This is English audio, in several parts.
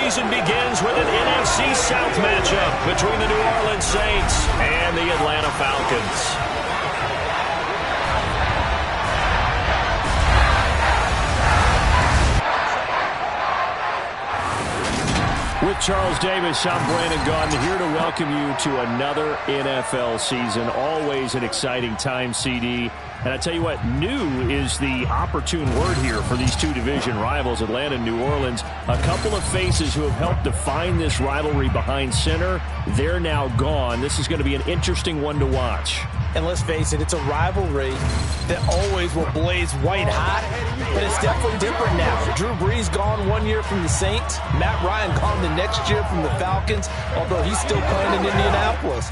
season begins with an NFC South matchup between the New Orleans Saints and the Atlanta Falcons. With Charles Davis, I'm Brandon Gaudin, here to welcome you to another NFL season. Always an exciting time, CD. And I tell you what, new is the opportune word here for these two division rivals, Atlanta and New Orleans. A couple of faces who have helped define this rivalry behind center, they're now gone. This is going to be an interesting one to watch. And let's face it, it's a rivalry that always will blaze white hot, but it's definitely different now. Drew Brees gone 1 year from the Saints. Matt Ryan gone the next year from the Falcons, although he's still playing in Indianapolis.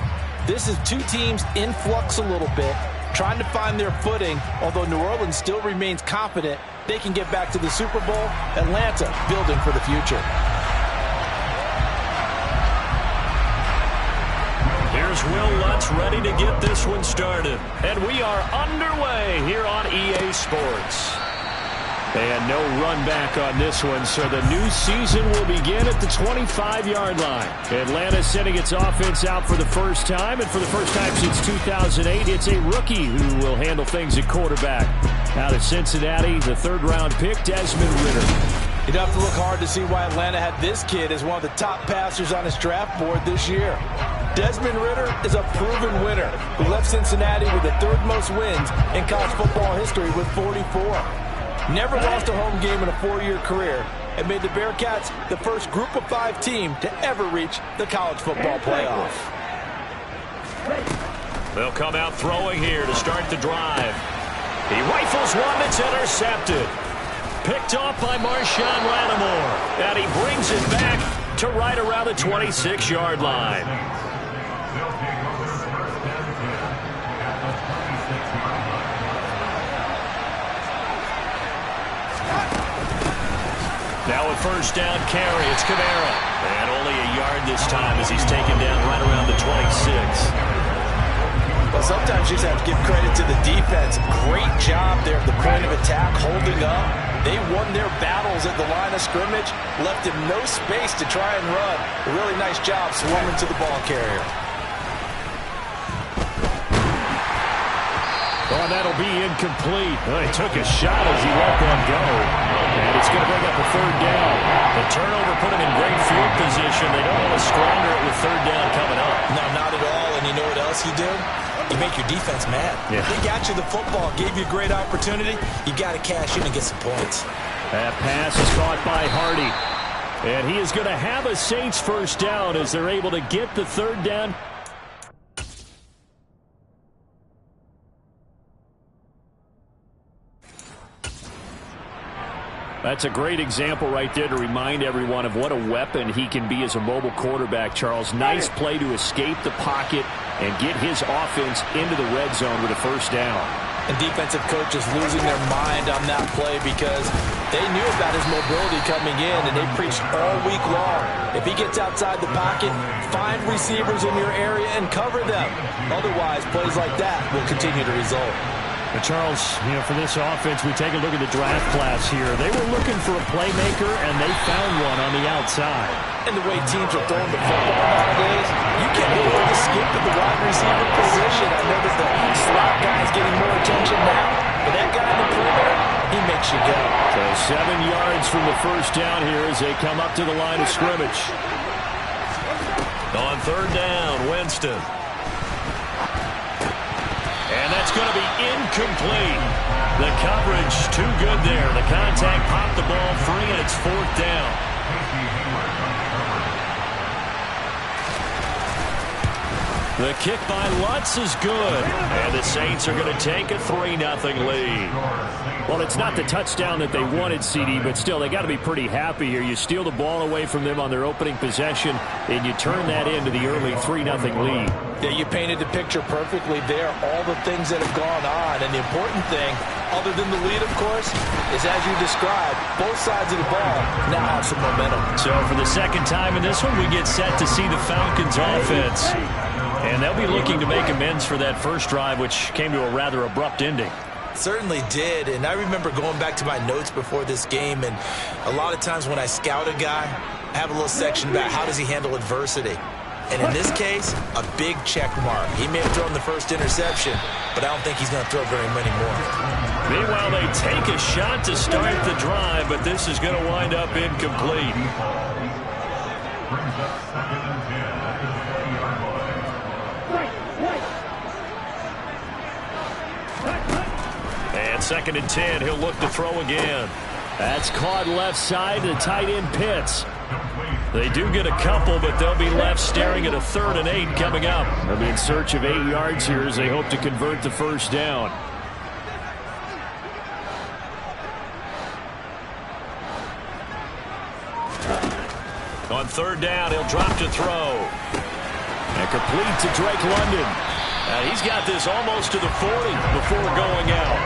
This is two teams in flux a little bit, trying to find their footing, although New Orleans still remains confident they can get back to the Super Bowl. Atlanta building for the future. Here's Will Lutz ready to get this one started. And we are underway here on EA Sports. And no run back on this one, so the new season will begin at the 25-yard line. Atlanta sending its offense out for the first time, and for the first time since 2008, it's a rookie who will handle things at quarterback. Out of Cincinnati, the third-round pick, Desmond Ridder. You'd have to look hard to see why Atlanta had this kid as one of the top passers on his draft board this year. Desmond Ridder is a proven winner who left Cincinnati with the third most wins in college football history with 44. Never lost a home game in a 4-year career and made the Bearcats the first Group of 5 team to ever reach the college football playoff. They'll come out throwing here to start the drive. He rifles one that's intercepted. Picked off by Marshawn Lattimore. And he brings it back to right around the 26-yard line. Now a first down carry. It's Kamara. And only a yard this time as he's taken down right around the 26. Well, sometimes you just have to give credit to the defense. Great job there at the point of attack, holding up. They won their battles at the line of scrimmage, left him no space to try and run. A really nice job swarming to the ball carrier. Oh, and that'll be incomplete. Well, he took a shot as he let one go. And it's going to bring up a third down. The turnover put him in great field position. They don't want to squander it with third down coming up. No, not at all. And you know what else you do? You make your defense mad. Yeah. They got you the football, gave you a great opportunity. You got to cash in and get some points. That pass is caught by Hardy. And he is going to have a Saints first down as they're able to get the third down. That's a great example right there to remind everyone of what a weapon he can be as a mobile quarterback, Charles. Nice play to escape the pocket and get his offense into the red zone with a first down. And defensive coaches losing their mind on that play because they knew about his mobility coming in, and they preached all week long. If he gets outside the pocket, find receivers in your area and cover them. Otherwise, plays like that will continue to result. But Charles, you know, for this offense, we take a look at the draft class here. They were looking for a playmaker, and they found one on the outside. And the way teams are throwing the football nowadays, you can't afford to skip at the wide receiver position. I know that the slot guy is getting more attention now, but that guy in the perimeter, he makes you go. So 7 yards from the first down here as they come up to the line of scrimmage. On third down, Winston. And that's going to be incomplete. The coverage too good there. The contact popped the ball free, and it's fourth down. The kick by Lutz is good. And the Saints are going to take a 3-0 lead. Well, it's not the touchdown that they wanted, CD, but still, they got to be pretty happy here. You steal the ball away from them on their opening possession, and you turn that into the early 3-0 lead. Yeah, you painted the picture perfectly there, all the things that have gone on. And the important thing, other than the lead, of course, is as you described, both sides of the ball now have some momentum. So for the second time in this one, we get set to see the Falcons offense. And they'll be looking to make amends for that first drive, which came to a rather abrupt ending. Certainly did, and I remember going back to my notes before this game, and a lot of times when I scout a guy, I have a little section about how does he handle adversity. And in this case, a big check mark. He may have thrown the first interception, but I don't think he's going to throw very many more. Meanwhile, they take a shot to start the drive, but this is going to wind up incomplete. And 2nd and 10, he'll look to throw again. That's caught left side to tight end Pitts. They do get a couple, but they'll be left staring at a 3rd and 8 coming up. They'll be in search of 8 yards here as they hope to convert the first down. On 3rd down, he'll drop to throw. And complete to Drake London. He's got this almost to the 40 before going out.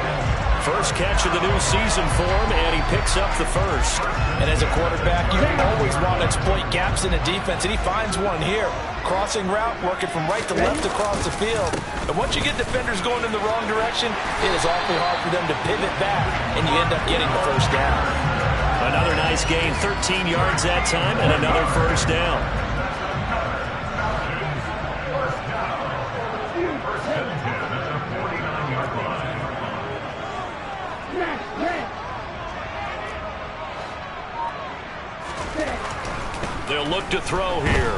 First catch of the new season for him, and he picks up the first. And as a quarterback, you always want to exploit gaps in the defense, and he finds one here. Crossing route, working from right to left across the field. And once you get defenders going in the wrong direction, it is awfully hard for them to pivot back, and you end up getting the first down. Another nice gain, 13 yards that time, and another first down. They'll look to throw here.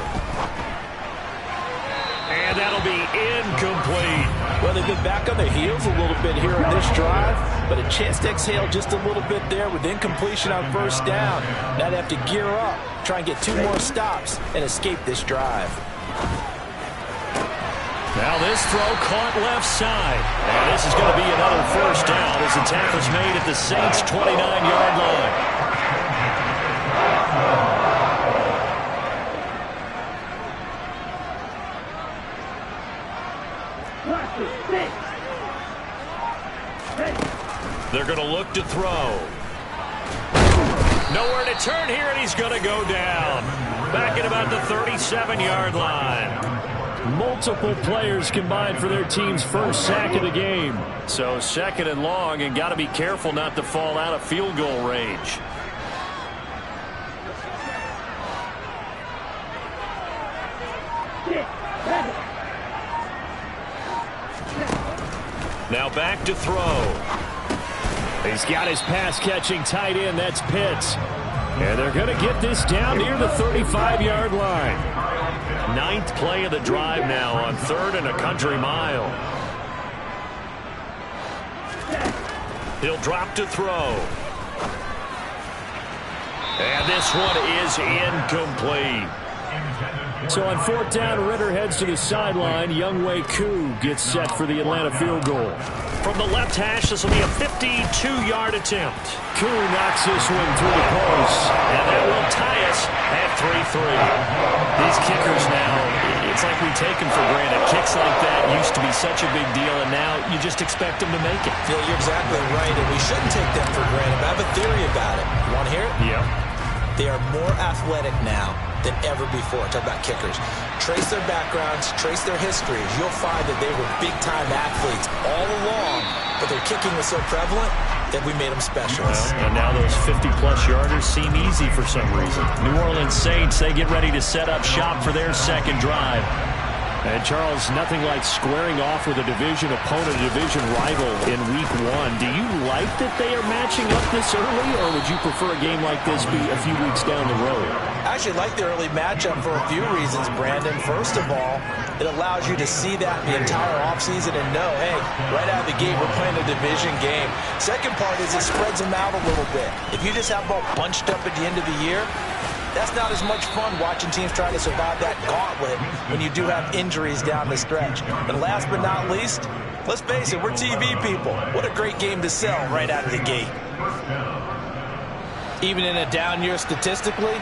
And that'll be incomplete. Well, they've been back on their heels a little bit here on this drive, but a chance to exhale just a little bit there with incompletion on first down. Now they have to gear up, try and get 2 more stops, and escape this drive. Now this throw caught left side. And this is going to be another first down as the tackle's made at the Saints' 29-yard line. They're going to look to throw. Nowhere to turn here, and he's going to go down. Back at about the 37-yard line. Multiple players combined for their team's first sack of the game. So 2nd and long, and got to be careful not to fall out of field goal range. Now back to throw. He's got his pass-catching tight end. That's Pitts. And they're going to get this down near the 35-yard line. 9th play of the drive now on 3rd and a country mile. He'll drop to throw. And this one is incomplete. So on 4th down, Ritter heads to the sideline. Younghoe Koo gets set for the Atlanta field goal. From the left hash, this will be a 52-yard attempt. Koo knocks this one through the post. And that will tie us at 3-3. These kickers now, it's like we take them for granted. Kicks like that used to be such a big deal, and now you just expect them to make it. Phil, you're exactly right, and we shouldn't take them for granted. But I have a theory about it. You want to hear it? Yeah. They are more athletic now than ever before. Talk about kickers. Trace their backgrounds, trace their histories. You'll find that they were big-time athletes all along, but their kicking was so prevalent that we made them specialists. Well, and now those 50-plus yarders seem easy for some reason. New Orleans Saints, they get ready to set up shop for their second drive. And, Charles, nothing like squaring off with a division opponent, a division rival in Week 1. Do you like that they are matching up this early, or would you prefer a game like this be a few weeks down the road? I actually like the early matchup for a few reasons, Brandon. First of all, it allows you to see that the entire offseason and know, hey, right out of the gate, we're playing a division game. Second part is it spreads them out a little bit. If you just have them all bunched up at the end of the year, that's not as much fun watching teams try to survive that gauntlet when you do have injuries down the stretch. And last but not least, let's face it, we're TV people. What a great game to sell right out of the gate. Even in a down year statistically,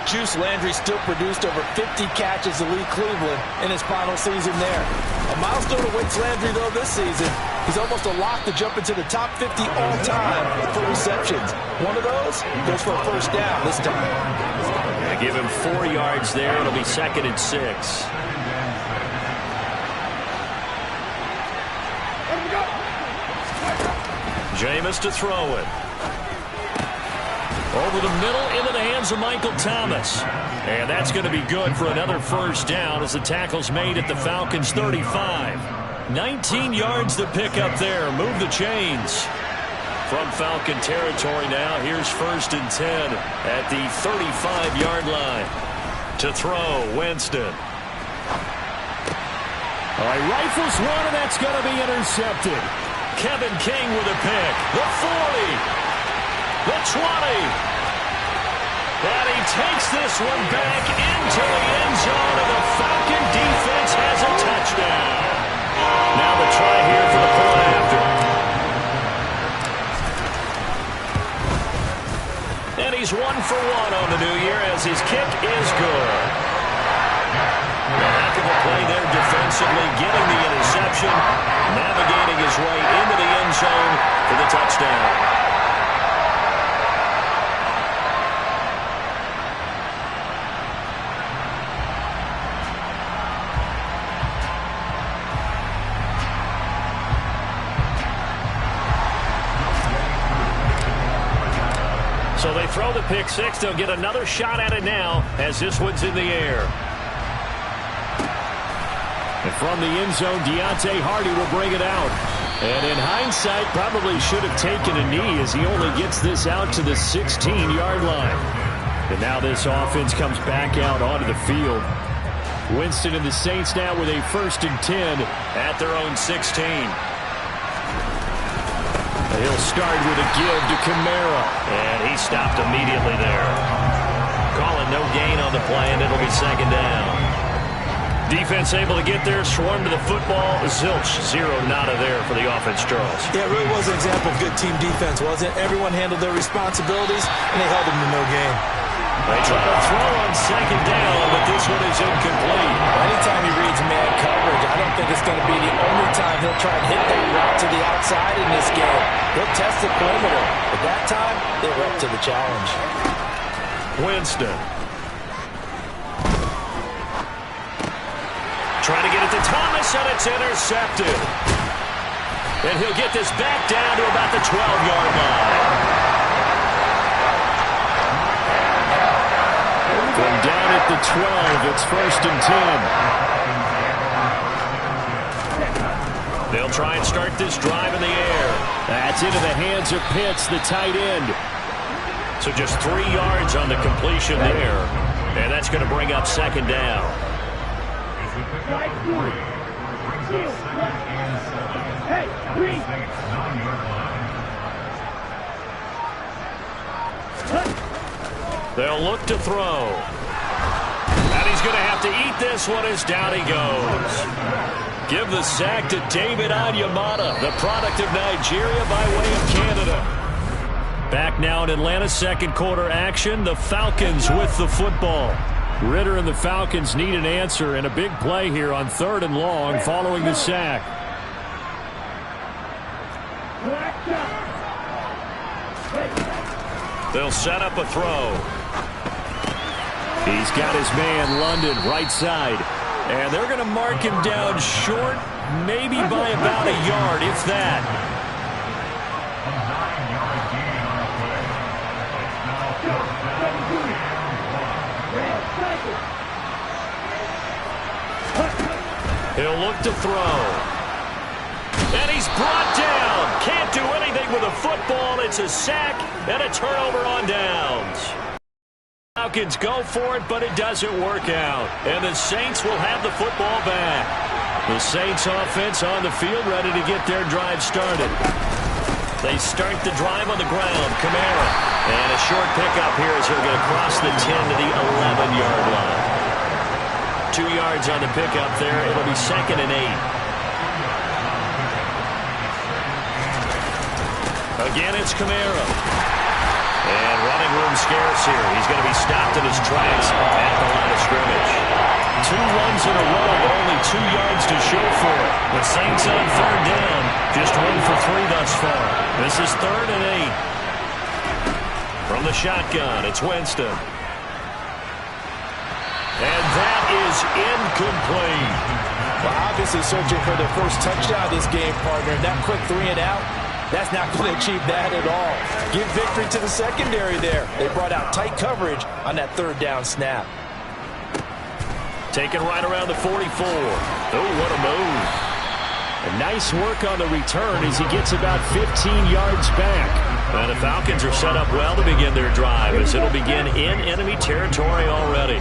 Juice Landry still produced over 50 catches to lead Cleveland in his final season there. A milestone awaits Landry, though, this season. He's almost a lock to jump into the top 50 all-time for receptions. One of those goes for a first down this time. Yeah, give him 4 yards there. It'll be 2nd and 6. Jameis to throw it. Over the middle into the hands of Michael Thomas. And that's going to be good for another first down as the tackle's made at the Falcons' 35. 19 yards to pick up there. Move the chains. From Falcon territory now, here's 1st and 10 at the 35-yard line. To throw, Winston. All right, rifles one, and that's going to be intercepted. Kevin King with a pick. The 40. The 20. And he takes this one back into the end zone, and the Falcon defense has a touchdown. Now the try here for the point after. And he's 1 for 1 on the new year as his kick is good. A heck of a play there defensively, getting the interception, navigating his way into the end zone for the touchdown. So they throw the pick six. They'll get another shot at it now as this one's in the air. And from the end zone, Deontay Hardy will bring it out. And in hindsight, probably should have taken a knee as he only gets this out to the 16-yard line. And now this offense comes back out onto the field. Winston and the Saints now with a 1st and 10 at their own 16. He'll start with a give to Kamara. And he stopped immediately there. Calling no gain on the play, and it'll be 2nd down. Defense able to get there, swarm to the football. Zilch, 0 nada there for the offense, Charles. Yeah, it really was an example of good team defense, wasn't it? Everyone handled their responsibilities, and they held them to no gain. They try to throw on 2nd down, but this one is incomplete. Anytime he reads man coverage, I don't think it's going to be the only time he'll try and hit that route to the outside in this game. He'll test the perimeter, but that time, they were up to the challenge. Winston. Trying to get it to Thomas, and it's intercepted. And he'll get this back down to about the 12-yard line. From down at the 12, it's 1st and 10. They'll try and start this drive in the air. That's into the hands of Pitts, the tight end. So just 3 yards on the completion there. And that's going to bring up 2nd down. They'll look to throw. And he's going to have to eat this one as down he goes. Give the sack to David Onyemata, the product of Nigeria by way of Canada. Back now in Atlanta's 2nd quarter action. The Falcons with the football. Ritter and the Falcons need an answer, and a big play here on 3rd and long following the sack. They'll set up a throw. He's got his man London right side. And they're going to mark him down short, maybe by about a yard, if that. He'll look to throw. And he's brought down. Can't do anything with a football. It's a sack and a turnover on downs. Falcons go for it, but it doesn't work out. And the Saints will have the football back. The Saints offense on the field ready to get their drive started. They start the drive on the ground. Kamara. And a short pickup here as he'll get across the 10 to the 11-yard line. 2 yards on the pickup there. It'll be 2nd and 8. Again, it's Kamara. And running room scarce here. He's going to be stopped in his tracks at the line of scrimmage. 2 runs in a row, but only 2 yards to show for it. The Saints on 3rd down. Just 1 for 3 thus far. This is 3rd and 8. From the shotgun, it's Winston. And that is incomplete. Well, obviously searching for their first touchdown this game, partner. That quick 3 and out, That's not going to achieve that at all. Give victory to the secondary there. They brought out tight coverage on that third down snap. Taken right around the 44. Oh, what a move. A nice work on the return as he gets about 15 yards back. And the Falcons are set up well to begin their drive as it'll begin in enemy territory already.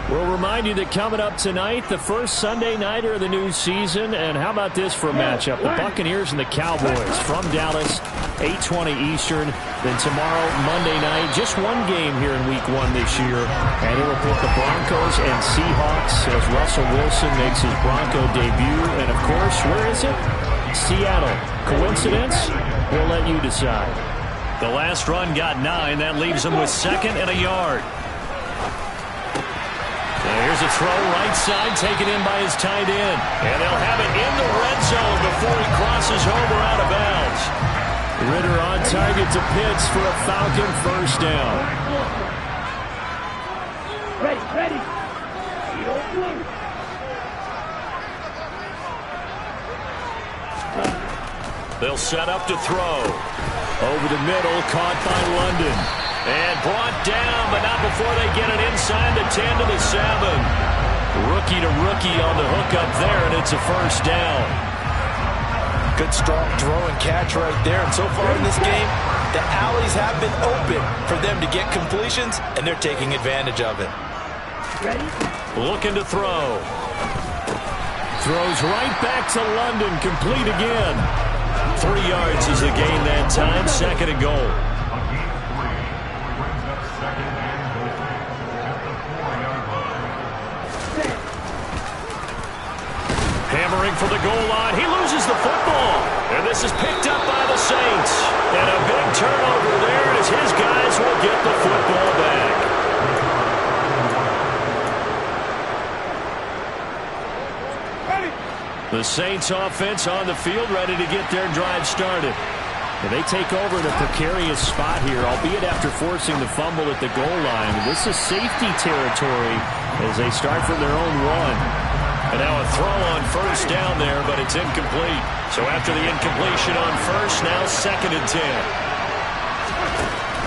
We'll remind you that coming up tonight, the first Sunday nighter of the new season. And how about this for a matchup? The Buccaneers and the Cowboys from Dallas, 8:20 Eastern. Then tomorrow, Monday night, just one game here in Week 1 this year. And it will put the Broncos and Seahawks as Russell Wilson makes his Bronco debut. And, of course, where is it? Seattle. Coincidence? We'll let you decide. The last run got 9. That leaves them with 2nd and a yard. Here's a throw right side taken in by his tight end. And they'll have it in the red zone before he crosses over out of bounds. Ritter on target to Pitts for a Falcon first down. Ready. They'll set up to throw. Over the middle, caught by London. And brought down, but not before they get it inside the 10 to the 7. Rookie to rookie on the hook up there, and it's a first down. Good strong throw and catch right there. And so far in this game, the alleys have been open for them to get completions, and they're taking advantage of it. Looking to throw. Throws right back to London, complete again. 3 yards is the gain that time, 2nd and goal. Hammering for the goal line. He loses the football. And this is picked up by the Saints. And a big turnover there as his guys will get the football back. The Saints offense on the field ready to get their drive started. And they take over the precarious spot here, albeit after forcing the fumble at the goal line. This is safety territory as they start from their own 1. And now a throw on first down there, but it's incomplete. So after the incompletion on first, now 2nd and 10.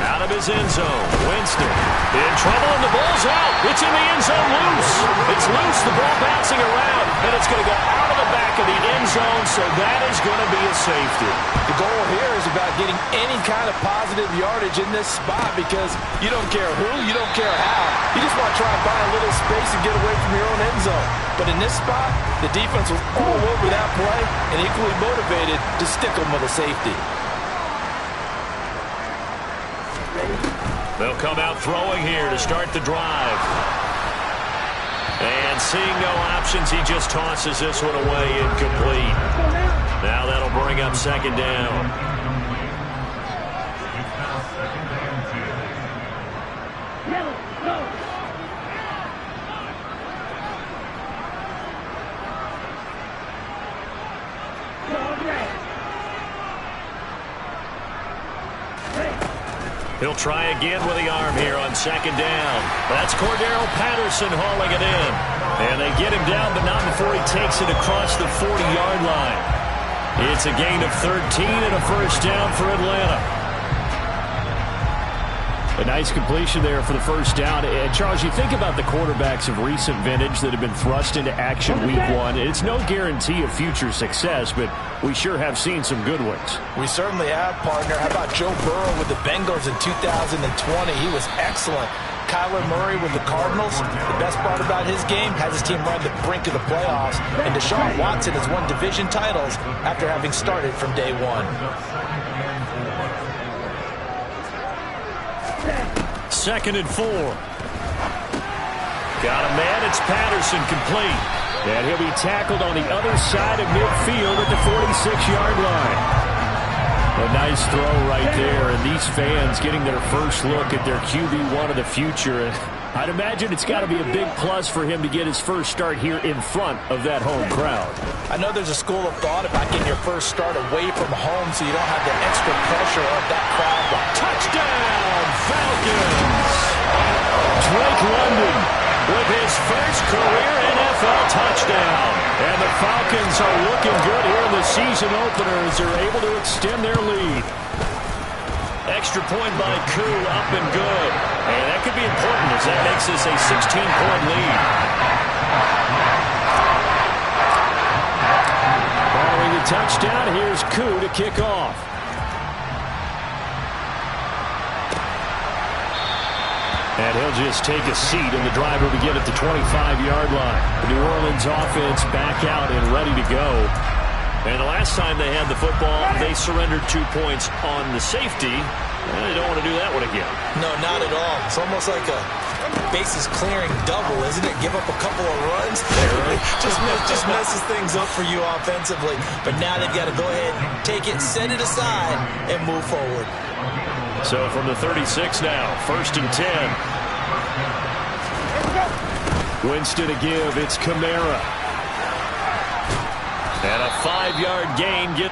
Out of his end zone, Winston in trouble, and the ball's out. It's in the end zone loose. It's loose, the ball bouncing around, and it's going to go out of the back of the end zone, so that is going to be a safety. The goal here is about getting any kind of positive yardage in this spot because you don't care who, you don't care how. You just want to try and buy a little space and get away from your own end zone. But in this spot, the defense was all over that play and equally motivated to stick them with a safety. They'll come out throwing here to start the drive. And seeing no options, he just tosses this one away incomplete. Now that'll bring up 2nd down. He'll try again with the arm here on 2nd down. That's Cordero Patterson hauling it in. And they get him down, but not before he takes it across the 40-yard line. It's a gain of 13 and a first down for Atlanta. A nice completion there for the first down. And Charles, you think about the quarterbacks of recent vintage that have been thrust into action Week 1. It's no guarantee of future success, but we sure have seen some good ones. We certainly have, partner. How about Joe Burrow with the Bengals in 2020? He was excellent. Kyler Murray with the Cardinals. The best part about his game has his team run the brink of the playoffs. And Deshaun Watson has won division titles after having started from day 1. 2nd and 4. Got a man. It's Patterson, complete. And he'll be tackled on the other side of midfield at the 46-yard line. A nice throw right there, and these fans getting their first look at their QB1 of the future. And I'd imagine it's got to be a big plus for him to get his first start here in front of that home crowd. I know there's a school of thought about getting your first start away from home so you don't have the extra pressure of that crowd. But touchdown, Falcons! Drake London with his first career NFL touchdown. And the Falcons are looking good here in the season opener as they're able to extend their lead. Extra point by Koo, up and good. And that could be important as that makes this a 16-point lead. Following the touchdown, here's Koo to kick off. And he'll just take a seat, and the driver will begin at the 25-yard line. The New Orleans offense back out and ready to go. And the last time they had the football, they surrendered 2 points on the safety. And they don't want to do that one again. No, not at all. It's almost like a bases clearing double, isn't it? Give up a couple of runs. just messes things up for you offensively. But now they've got to go ahead, take it, set it aside, and move forward. So from the 36 now, 1st and 10. Winston to give. It's Kamara. And a 5-yard gain.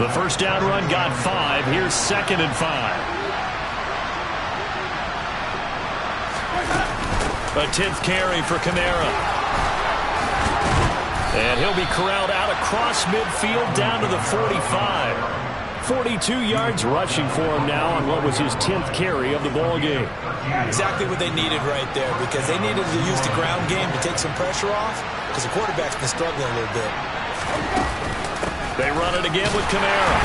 The first down run got 5. Here's 2nd and 5. A 10th carry for Kamara. And he'll be corralled out across midfield down to the 45. 42 yards rushing for him now on what was his 10th carry of the ball game. Exactly what they needed right there, because they needed to use the ground game to take some pressure off, because the quarterback's been struggling a little bit. They run it again with Kamara.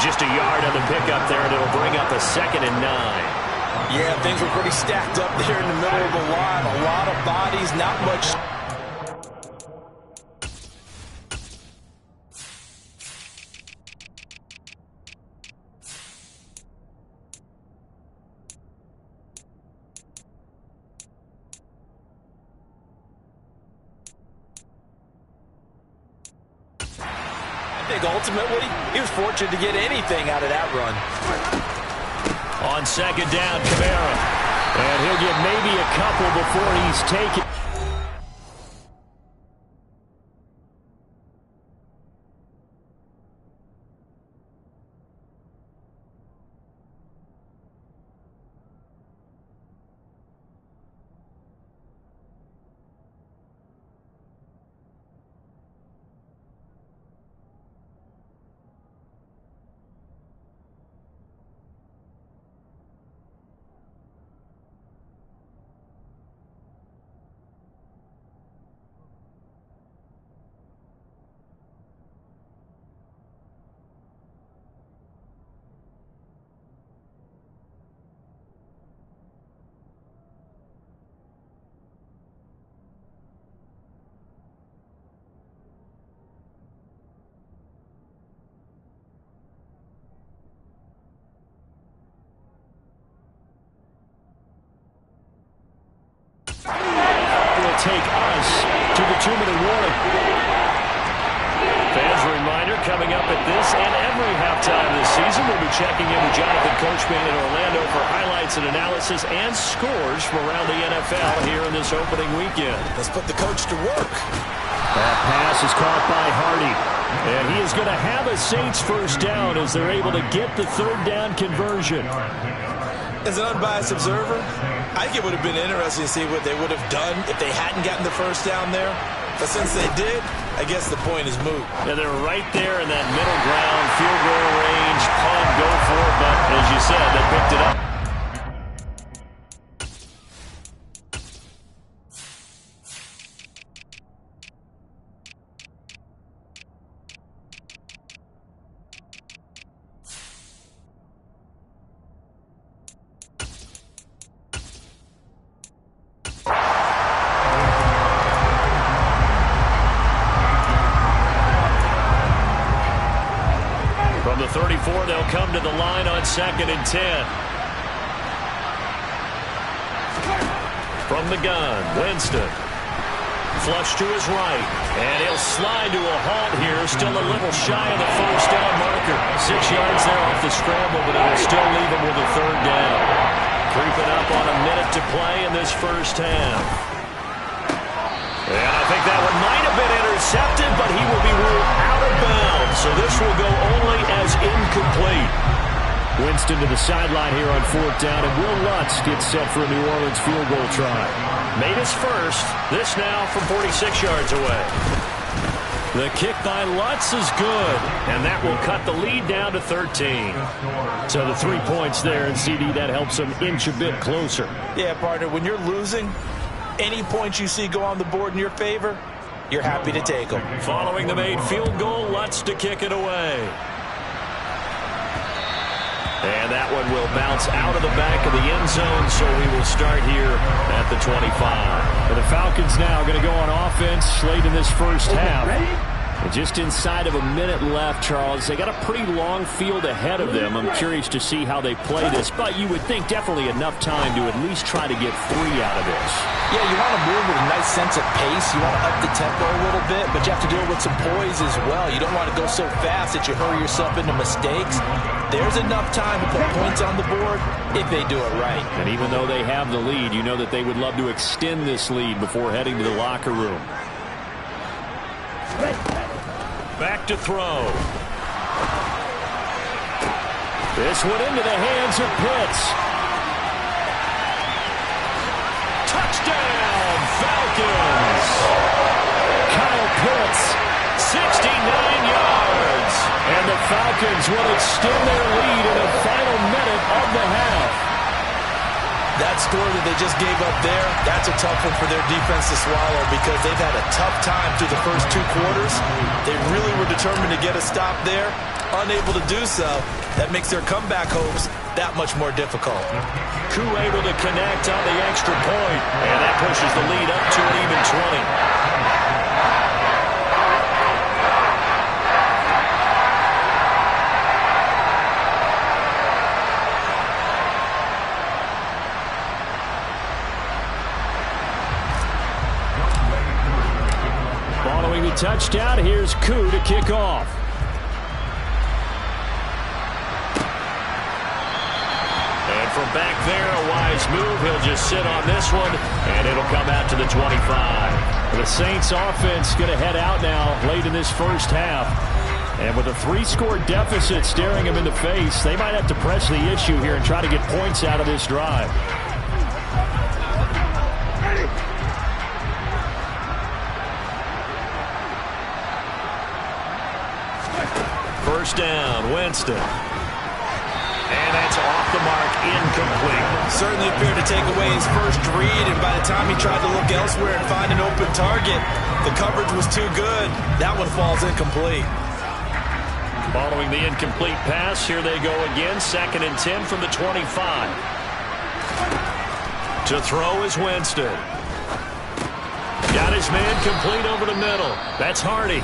Just a yard on the pickup there, and it'll bring up a 2nd and 9. Yeah, things were pretty stacked up there in the middle of the line. A lot of bodies, not much. Ultimately, he was fortunate to get anything out of that run. On 2nd down, Kamara. And he'll get maybe a couple before he's taken. Take us to the 2-minute warning. Fans, a reminder, coming up at this and every halftime this season, we'll be checking in with Jonathan Coachman in Orlando for highlights and analysis and scores from around the NFL here in this opening weekend. Let's put the coach to work. That pass is caught by Hardy. And he is going to have a Saints first down as they're able to get the 3rd down conversion. As an unbiased observer, I think it would have been interesting to see what they would have done if they hadn't gotten the first down there. But since they did, I guess the point is moot. Yeah, they're right there in that middle ground, field goal range, punt, go for it. But as you said, they picked it up. 2nd and 10. From the gun, Winston. Flush to his right, and he'll slide to a halt here. Still a little shy of the first down marker. 6 yards there off the scramble, but it'll still leave him with a 3rd down. Creeping up on a minute to play in this first half. And I think that one might have been intercepted, but he will be ruled out of bounds. So this will go only as incomplete. Winston to the sideline here on 4th down, and Will Lutz gets set for a New Orleans field goal try. Made his first. This now from 46 yards away. The kick by Lutz is good, and that will cut the lead down to 13. So the 3 points there, and CD, that helps them inch a bit closer. Yeah, partner, when you're losing, any points you see go on the board in your favor, you're happy to take them. Following the made field goal, Lutz to kick it away. And that one will bounce out of the back of the end zone, so we will start here at the 25. And the Falcons now going to go on offense late in this first half. And just inside of a minute left, Charles. They got a pretty long field ahead of them. I'm curious to see how they play this, but you would think definitely enough time to at least try to get 3 out of this. Yeah, you want to move with a nice sense of pace. You want to up the tempo a little bit, but you have to deal with some poise as well. You don't want to go so fast that you hurry yourself into mistakes. There's enough time to put points on the board if they do it right. And even though they have the lead, you know that they would love to extend this lead before heading to the locker room. Back to throw. This one into the hands of Pitts. Touchdown, Falcons! Kyle Pitts, 69 yards. And the Falcons will extend their lead in the final minute of the half. That score that they just gave up there, that's a tough one for their defense to swallow because they've had a tough time through the first 2 quarters. They really were determined to get a stop there. Unable to do so, that makes their comeback hopes that much more difficult. Koo able to connect on the extra point, and that pushes the lead up to an even 20. Touchdown. Here's Koo to kick off. And from back there, a wise move. He'll just sit on this one, and it'll come out to the 25. The Saints offense going to head out now late in this first half. And with a 3-score deficit staring them in the face, they might have to press the issue here and try to get points out of this drive. First down, Winston. And that's off the mark, incomplete. Certainly appeared to take away his first read, and by the time he tried to look elsewhere and find an open target, the coverage was too good. That one falls incomplete. Following the incomplete pass, here they go again, 2nd and 10 from the 25. To throw is Winston. Got his man complete over the middle. That's Hardy.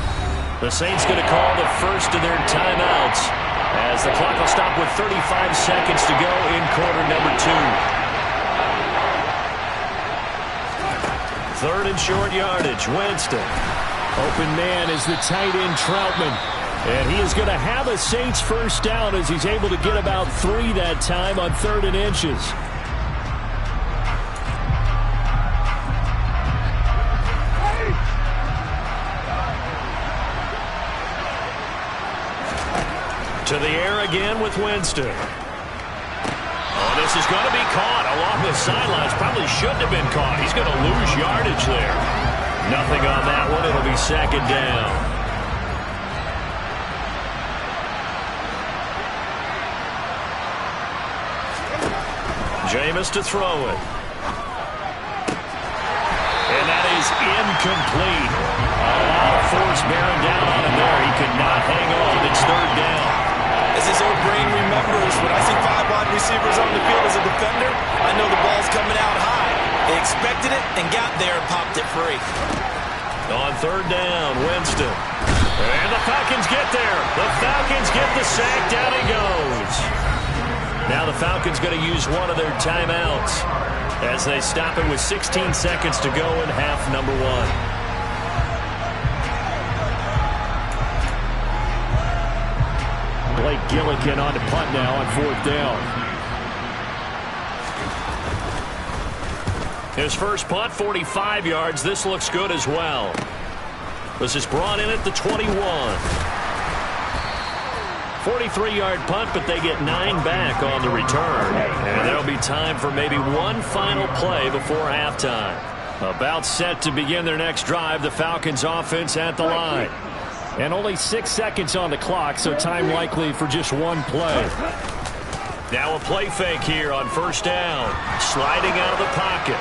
The Saints going to call the first of their timeouts as the clock will stop with 35 seconds to go in quarter number 2. 3rd and short yardage, Winston. Open man is the tight end Troutman. And he is going to have a Saints first down as he's able to get about 3 that time on 3rd and inches. To the air again with Winston. Oh, this is going to be caught along the sidelines. Probably shouldn't have been caught. He's going to lose yardage there. Nothing on that one. It'll be 2nd down. Jameis to throw it. And that is incomplete. A lot of force bearing down on him there. He could not hang on. It's 3rd down. As his old brain remembers, when I see 5 wide receivers on the field as a defender, I know the ball's coming out high. They expected it and got there and popped it free. On 3rd down, Winston. And the Falcons get there. The Falcons get the sack. Down he goes. Now the Falcons going to use one of their timeouts as they stop it with 16 seconds to go in half number one. Blake Gillikin on to punt now on fourth down. His first punt, 45 yards. This looks good as well. This is brought in at the 21. 43-yard punt, but they get 9 back on the return. And there'll be time for maybe one final play before halftime. About set to begin their next drive, the Falcons offense at the line. And only 6 seconds on the clock, so time likely for just one play. Now a play fake here on first down. Sliding out of the pocket.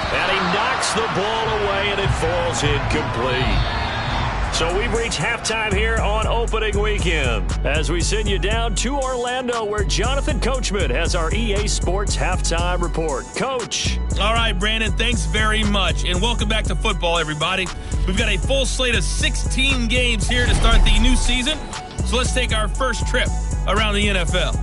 And he knocks the ball away, and it falls incomplete. So we've reached halftime here on opening weekend as we send you down to Orlando, where Jonathan Coachman has our EA Sports halftime report. Coach. All right, Brandon, thanks very much. And welcome back to football, everybody. We've got a full slate of 16 games here to start the new season. So let's take our first trip around the NFL.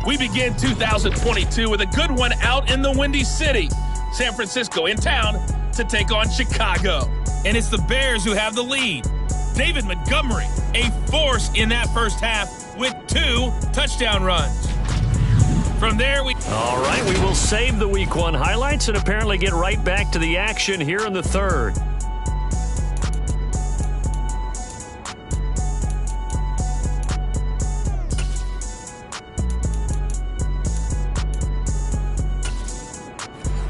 We begin 2022 with a good one out in the Windy City. San Francisco in town to take on Chicago. And it's the Bears who have the lead. David Montgomery, a force in that first half with 2 touchdown runs. From there, All right, we will save the Week 1 highlights and apparently get right back to the action here in the third.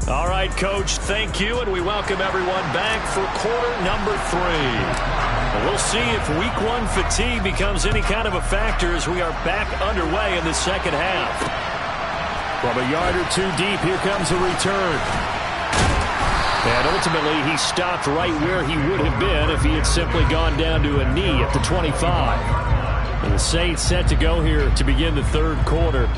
All right, Coach, thank you, and we welcome everyone back for quarter number 3. We'll see if Week 1 fatigue becomes any kind of a factor as we are back underway in the second half. From a yard or 2 deep, here comes a return. And ultimately, he stopped right where he would have been if he had simply gone down to a knee at the 25. And the Saints set to go here to begin the third quarter.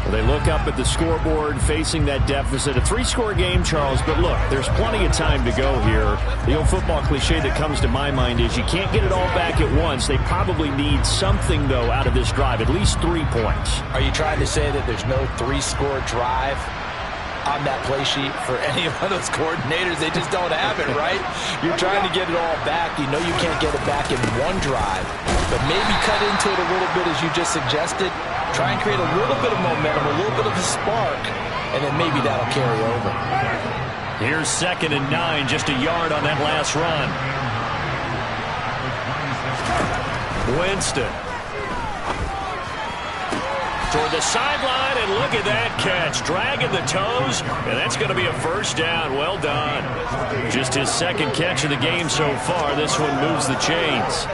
They look up at the scoreboard facing that deficit. A 3-score game, Charles, but look, there's plenty of time to go here. The old football cliche that comes to my mind is you can't get it all back at once. They probably need something, though, out of this drive, at least 3 points. Are you trying to say that there's no 3-score drive on that play sheet for any of those coordinators? They just don't have it, right? You're trying to get it all back. You know you can't get it back in one drive, but maybe cut into it a little bit as you just suggested. Try and create a little bit of momentum, a little bit of a spark, and then maybe that'll carry over. Here's 2nd and 9, just a yard on that last run. Winston. Toward the sideline, and look at that catch. Dragging the toes, and that's going to be a first down. Well done. Just his 2nd catch of the game so far. This one moves the chains.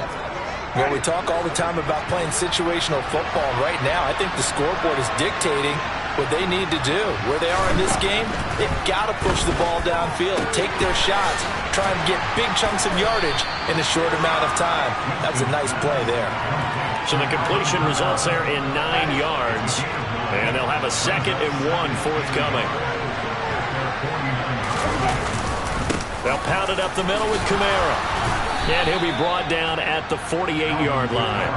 Well, we talk all the time about playing situational football. Right now, I think the scoreboard is dictating what they need to do. Where they are in this game, they've got to push the ball downfield, take their shots, try and get big chunks of yardage in a short amount of time. That's a nice play there. So the completion results there in 9 yards, and they'll have a 2nd and 1 forthcoming. They'll pound it up the middle with Kamara. And he'll be brought down at the 48-yard line.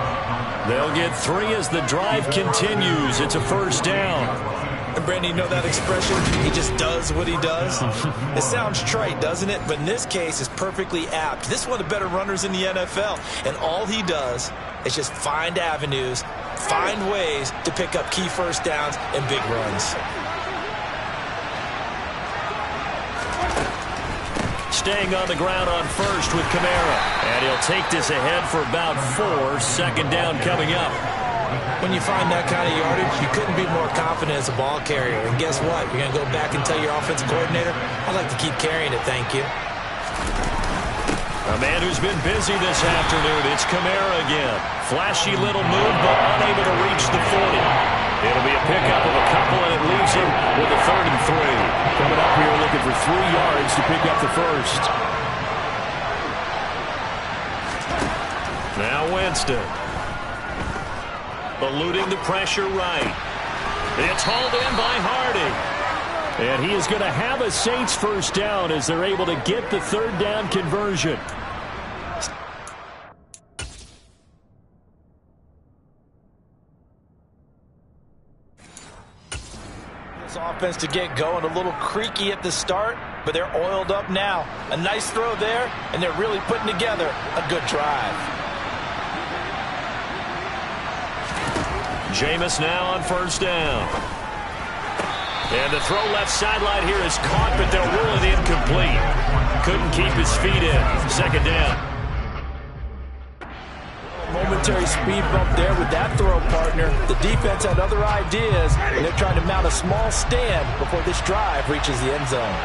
They'll get 3 as the drive continues. It's a first down. And Brandon, you know that expression? He just does what he does. It sounds trite, doesn't it? But in this case, it's perfectly apt. This is one of the better runners in the NFL. And all he does is just find avenues, find ways to pick up key first downs and big runs. Staying on the ground on first with Kamara. And he'll take this ahead for about 4. 2nd down coming up. When you find that kind of yardage, you couldn't be more confident as a ball carrier. And guess what? You're going to go back and tell your offensive coordinator, I'd like to keep carrying it, thank you. A man who's been busy this afternoon. It's Kamara again. Flashy little move, but unable to reach the 40. It'll be a pickup of a couple, and it leaves him with a 3rd and 3. Coming up here looking for 3 yards to pick up the first. Now Winston. Eluding the pressure right. It's hauled in by Harding. And he is going to have a Saints first down as they're able to get the 3rd down conversion. defense to get going. A little creaky at the start, but they're oiled up now. A nice throw there, and they're really putting together a good drive. Jameis now on first down. And the throw left sideline here is caught, but they'll rule it incomplete. Couldn't keep his feet in. Second down. Momentary speed bump there with that throw, partner. The defense had other ideas, and they're trying to mount a small stand before this drive reaches the end zone.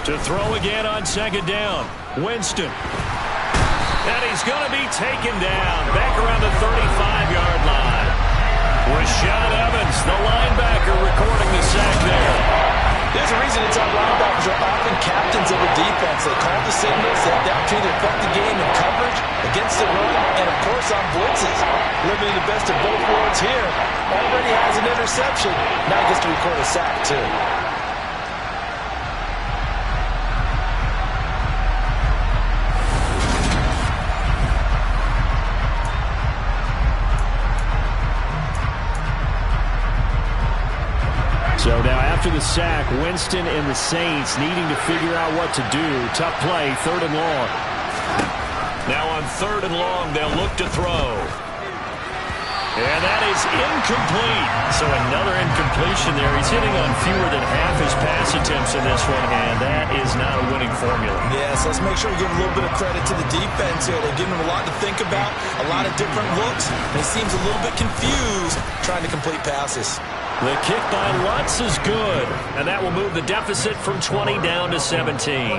To throw again on second down. Winston. And he's going to be taken down back around the 35-yard line. Rashad Evans, the linebacker, recording the sack there. There's a reason inside linebackers are often captains of a defense. They call the signals, they have the opportunity to affect the game in coverage, against the run, and of course on blitzes. Living the best of both worlds here. Already has an interception. Now he gets to record a sack too. So now after the sack, Winston and the Saints needing to figure out what to do. Tough play, third and long. Now on third and long, they'll look to throw. And that is incomplete. So another incompletion there. He's hitting on fewer than half his pass attempts in this one, and that is not a winning formula. Yes, let's make sure we give a little bit of credit to the defense here. They've given him a lot to think about, a lot of different looks, and he seems a little bit confused trying to complete passes. The kick by Lutz is good, and that will move the deficit from 20 down to 17.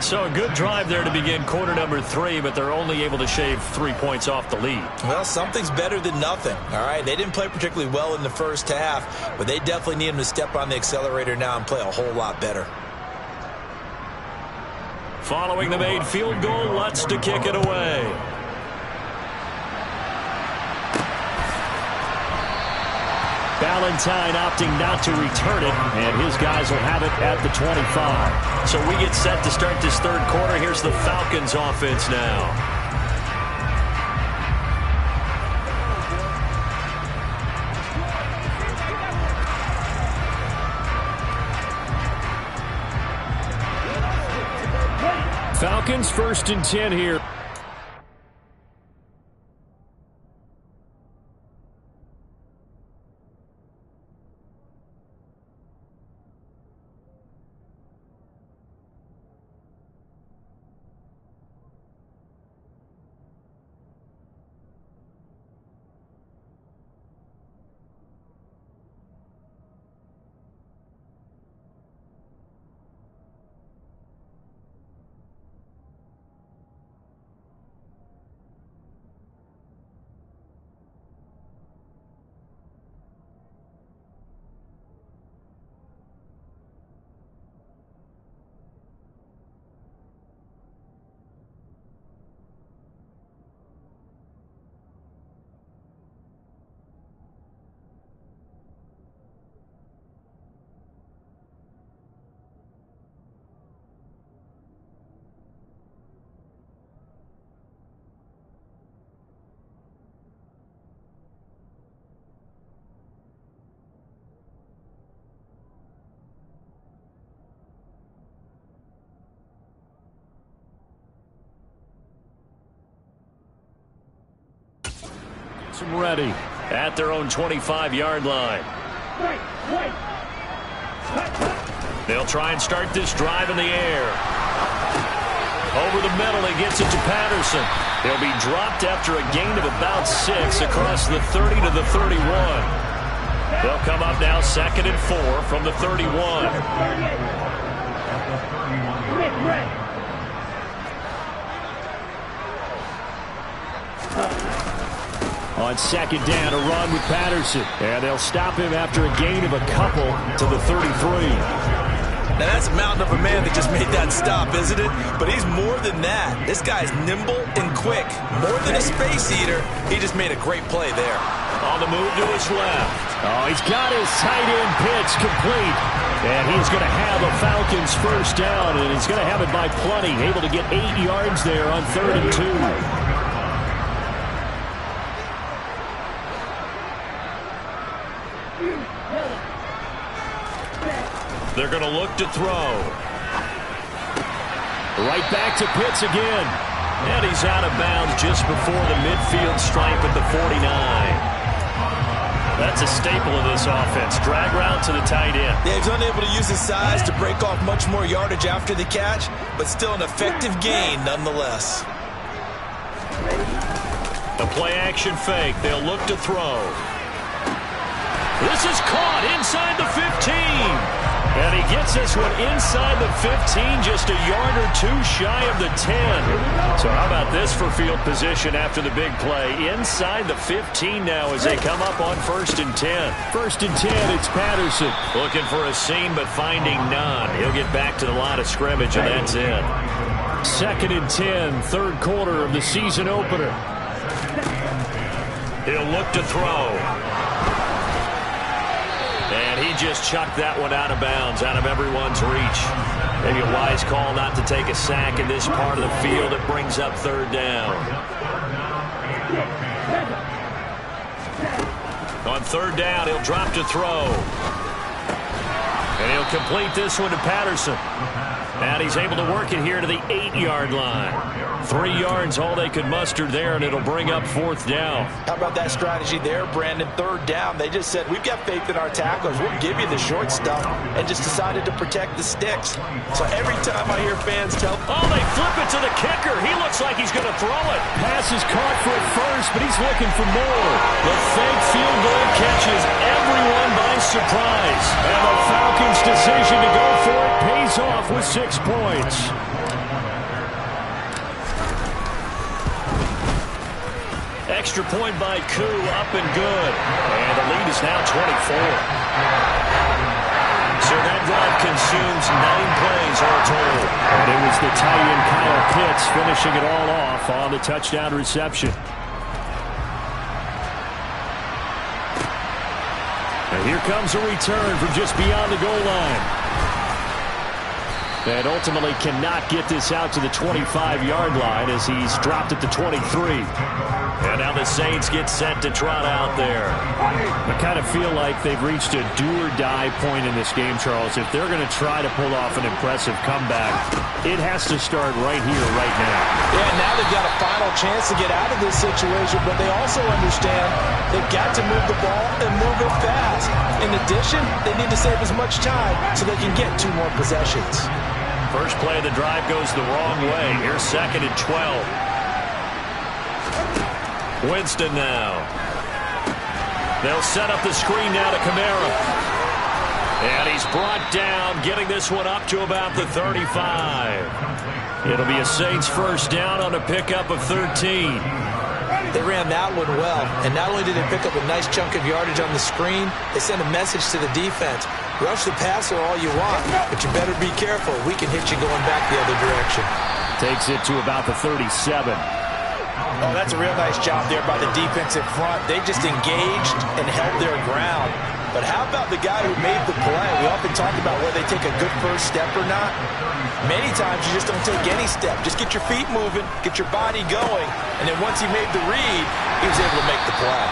So a good drive there to begin quarter number 3, but they're only able to shave 3 points off the lead. Well, something's better than nothing, all right? They didn't play particularly well in the first half, but they definitely need him to step on the accelerator now and play a whole lot better. Following the made field goal, Lutz to kick it away. Valentine opting not to return it, and his guys will have it at the 25. So we get set to start this third quarter. Here's the Falcons offense now. Falcons 1st and 10 here. Ready at their own 25-yard line. They'll try and start this drive in the air. Over the middle, he gets it to Patterson. He'll be dropped after a gain of about 6 across the 30 to the 31. They'll come up now 2nd and 4 from the 31. On second down, a run with Patterson. And they'll stop him after a gain of a couple to the 33. Now that's a mountain of a man that just made that stop, isn't it? But he's more than that. This guy's nimble and quick. More than a space eater, he just made a great play there. On the move to his left. Oh, he's got his tight end pitch complete. And he's going to have a Falcons first down, and he's going to have it by plenty. Able to get 8 yards there on 3rd and 2. They're going to look to throw. Right back to Pitts again. And he's out of bounds just before the midfield stripe at the 49. That's a staple of this offense. Drag route to the tight end. Yeah, he's unable to use his size to break off much more yardage after the catch, but still an effective gain nonetheless. A play-action fake. They'll look to throw. This is caught inside the 15. And he gets this one inside the 15, just a yard or two shy of the 10. So how about this for field position after the big play? Inside the 15 now as they come up on 1st and 10. 1st and 10, it's Patterson. Looking for a seam, but finding none. He'll get back to the line of scrimmage, and that's it. 2nd and 10, third quarter of the season opener. He'll look to throw. And he just chucked that one out of bounds, out of everyone's reach. Maybe a wise call not to take a sack in this part of the field. It brings up 3rd down. On 3rd down, he'll drop to throw. And he'll complete this one to Patterson. And he's able to work it here to the 8-yard line. 3 yards, all they could muster there, and it'll bring up 4th down. How about that strategy there, Brandon? 3rd down, they just said, we've got faith in our tacklers. We'll give you the short stuff, and just decided to protect the sticks. So every time I hear fans tell... Oh, they flip it to the kicker. He looks like he's going to throw it. Pass is caught for it first, but he's looking for more. The fake field goal catches everyone by surprise. And the Falcons' decision to go for it pays off with 6 points. Extra point by Koo, up and good. And the lead is now 24. So that drive consumes 9 plays all told. And it was the tight end Kyle Pitts finishing it all off on the touchdown reception. And here comes a return from just beyond the goal line. And ultimately cannot get this out to the 25-yard line as he's dropped at the 23. And now the Saints get set to trot out there. I kind of feel like they've reached a do-or-die point in this game, Charles. If they're going to try to pull off an impressive comeback, it has to start right here, right now. Yeah, now they've got a final chance to get out of this situation, but they also understand they've got to move the ball and move it fast. In addition, they need to save as much time so they can get 2 more possessions. First play of the drive goes the wrong way. Here's 2nd and 12. Winston now. They'll set up the screen now to Kamara. And he's brought down, getting this one up to about the 35. It'll be a Saints first down on a pickup of 13. They ran that one well, and not only did they pick up a nice chunk of yardage on the screen, they sent a message to the defense. Rush the passer all you want, but you better be careful. We can hit you going back the other direction. Takes it to about the 37. Oh, that's a real nice job there by the defensive front. They just engaged and held their ground. But how about the guy who made the play? We often talk about whether they take a good first step or not. Many times you just don't take any step. Just get your feet moving, get your body going, and then once he made the read, he was able to make the play.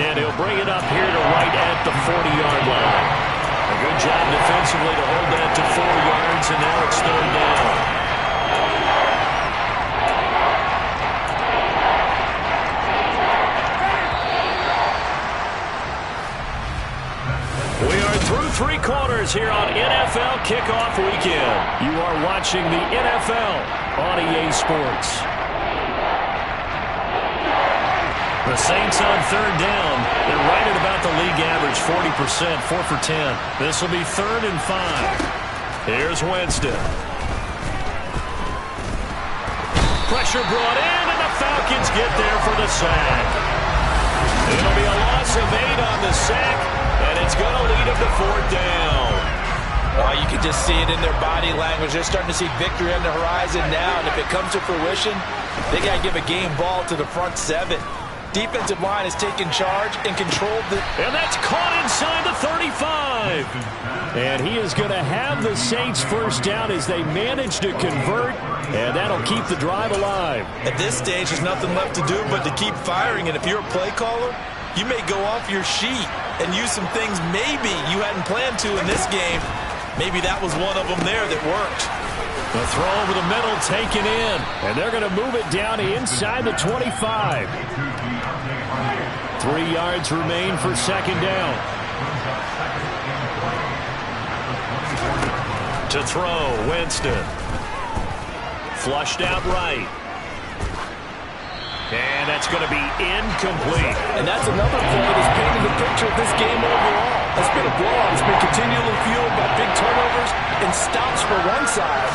And he'll bring it up here to right at the 40-yard line. A good job defensively to hold that to 4 yards, and now it's 3rd down. We are through 3 quarters here on NFL Kickoff Weekend. You are watching the NFL on EA Sports. The Saints on 3rd down. They're right at about the league average, 40%, 4 for 10. This will be 3rd and 5. Here's Winston. Pressure brought in, and the Falcons get there for the sack. It'll be a loss of 8 on the sack, and it's going to lead them to 4th down. Oh, you can just see it in their body language. They're starting to see victory on the horizon now, and if it comes to fruition, they got to give a game ball to the front 7. Defensive line has taken charge and controlled the... And that's caught inside the 35. And he is going to have the Saints first down as they manage to convert, and that'll keep the drive alive. At this stage, there's nothing left to do but to keep firing, and if you're a play caller, you may go off your sheet and use some things maybe you hadn't planned to in this game Maybe that was one of them there that worked. The throw over the middle taken in, and they're going to move it down inside the 25. 3 yards remain for second down. To throw, Winston. Flushed out right. And that's going to be incomplete. And that's another play that's painting the picture of this game overall. It's been a blowout. It's been continually fueled by big turnovers and stops for one side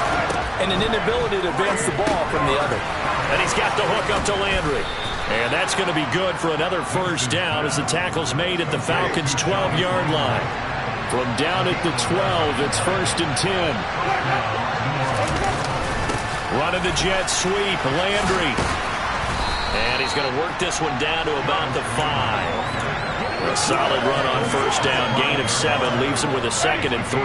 and an inability to advance the ball from the other. And he's got the hook up to Landry. And that's going to be good for another first down as the tackle's made at the Falcons' 12-yard line. From down at the 12, it's 1st and 10. Running the jet sweep, Landry. And he's going to work this one down to about the 5. A solid run on first down. Gain of 7 leaves him with a 2nd and 3.